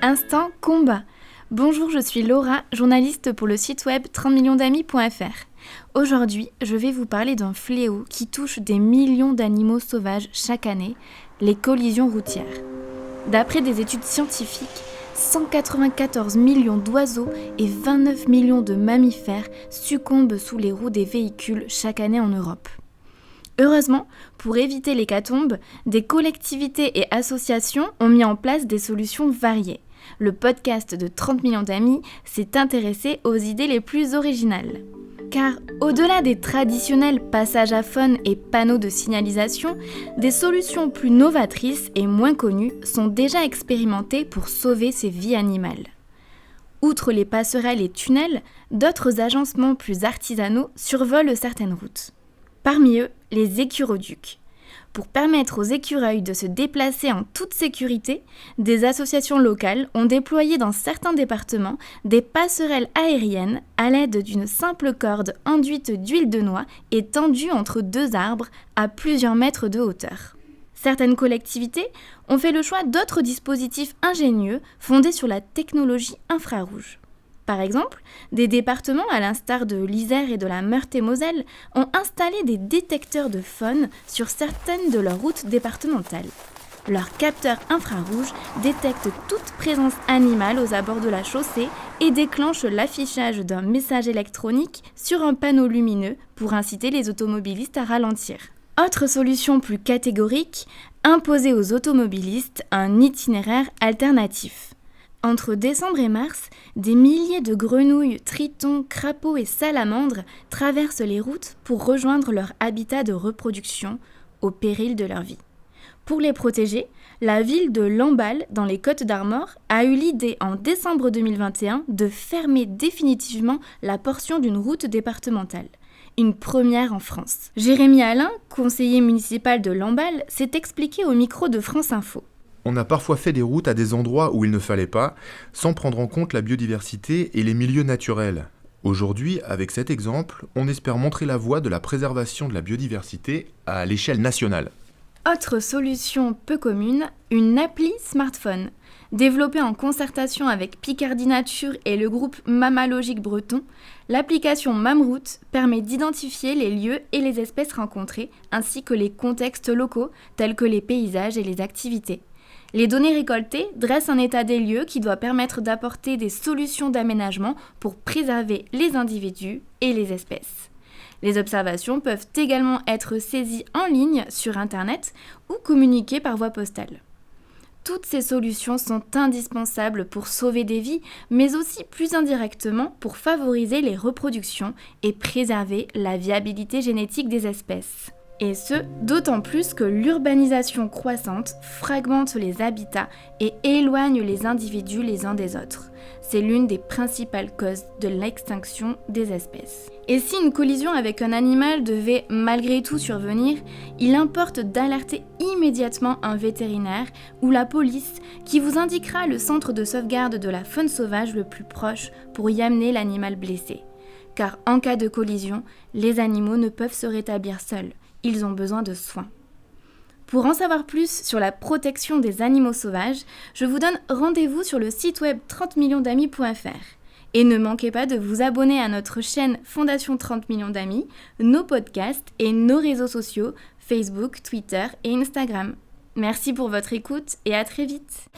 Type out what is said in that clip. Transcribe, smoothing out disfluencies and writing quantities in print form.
Instant combat. Bonjour, je suis Laura, journaliste pour le site web 30millionsdamis.fr. Aujourd'hui, je vais vous parler d'un fléau qui touche des millions d'animaux sauvages chaque année, les collisions routières. D'après des études scientifiques, 194 millions d'oiseaux et 29 millions de mammifères succombent sous les roues des véhicules chaque année en Europe. Heureusement, pour éviter l'hécatombe, des collectivités et associations ont mis en place des solutions variées. Le podcast de 30 millions d'amis s'est intéressé aux idées les plus originales. Car au-delà des traditionnels passages à faune et panneaux de signalisation, des solutions plus novatrices et moins connues sont déjà expérimentées pour sauver ces vies animales. Outre les passerelles et tunnels, d'autres agencements plus artisanaux survolent certaines routes. Parmi eux, les écuroducs. Pour permettre aux écureuils de se déplacer en toute sécurité, des associations locales ont déployé dans certains départements des passerelles aériennes à l'aide d'une simple corde enduite d'huile de noix et tendue entre deux arbres à plusieurs mètres de hauteur. Certaines collectivités ont fait le choix d'autres dispositifs ingénieux fondés sur la technologie infrarouge. Par exemple, des départements à l'instar de l'Isère et de la Meurthe-et-Moselle ont installé des détecteurs de faune sur certaines de leurs routes départementales. Leurs capteurs infrarouges détectent toute présence animale aux abords de la chaussée et déclenchent l'affichage d'un message électronique sur un panneau lumineux pour inciter les automobilistes à ralentir. Autre solution plus catégorique, imposer aux automobilistes un itinéraire alternatif. Entre décembre et mars, des milliers de grenouilles, tritons, crapauds et salamandres traversent les routes pour rejoindre leur habitat de reproduction au péril de leur vie. Pour les protéger, la ville de Lamballe, dans les Côtes-d'Armor, a eu l'idée en décembre 2021 de fermer définitivement la portion d'une route départementale. Une première en France. Jérémy Alain, conseiller municipal de Lamballe, s'est expliqué au micro de France Info. On a parfois fait des routes à des endroits où il ne fallait pas, sans prendre en compte la biodiversité et les milieux naturels. Aujourd'hui, avec cet exemple, on espère montrer la voie de la préservation de la biodiversité à l'échelle nationale. Autre solution peu commune, une appli smartphone. Développée en concertation avec Picardie Nature et le groupe Mammalogique Breton, l'application Mamroute permet d'identifier les lieux et les espèces rencontrées, ainsi que les contextes locaux, tels que les paysages et les activités. Les données récoltées dressent un état des lieux qui doit permettre d'apporter des solutions d'aménagement pour préserver les individus et les espèces. Les observations peuvent également être saisies en ligne sur Internet ou communiquées par voie postale. Toutes ces solutions sont indispensables pour sauver des vies, mais aussi plus indirectement pour favoriser les reproductions et préserver la viabilité génétique des espèces. Et ce, d'autant plus que l'urbanisation croissante fragmente les habitats et éloigne les individus les uns des autres. C'est l'une des principales causes de l'extinction des espèces. Et si une collision avec un animal devait malgré tout survenir, il importe d'alerter immédiatement un vétérinaire ou la police qui vous indiquera le centre de sauvegarde de la faune sauvage le plus proche pour y amener l'animal blessé. Car en cas de collision, les animaux ne peuvent se rétablir seuls. Ils ont besoin de soins. Pour en savoir plus sur la protection des animaux sauvages, je vous donne rendez-vous sur le site web 30millionsdamis.fr. Et ne manquez pas de vous abonner à notre chaîne Fondation 30 millions d'amis, nos podcasts et nos réseaux sociaux Facebook, Twitter et Instagram. Merci pour votre écoute et à très vite.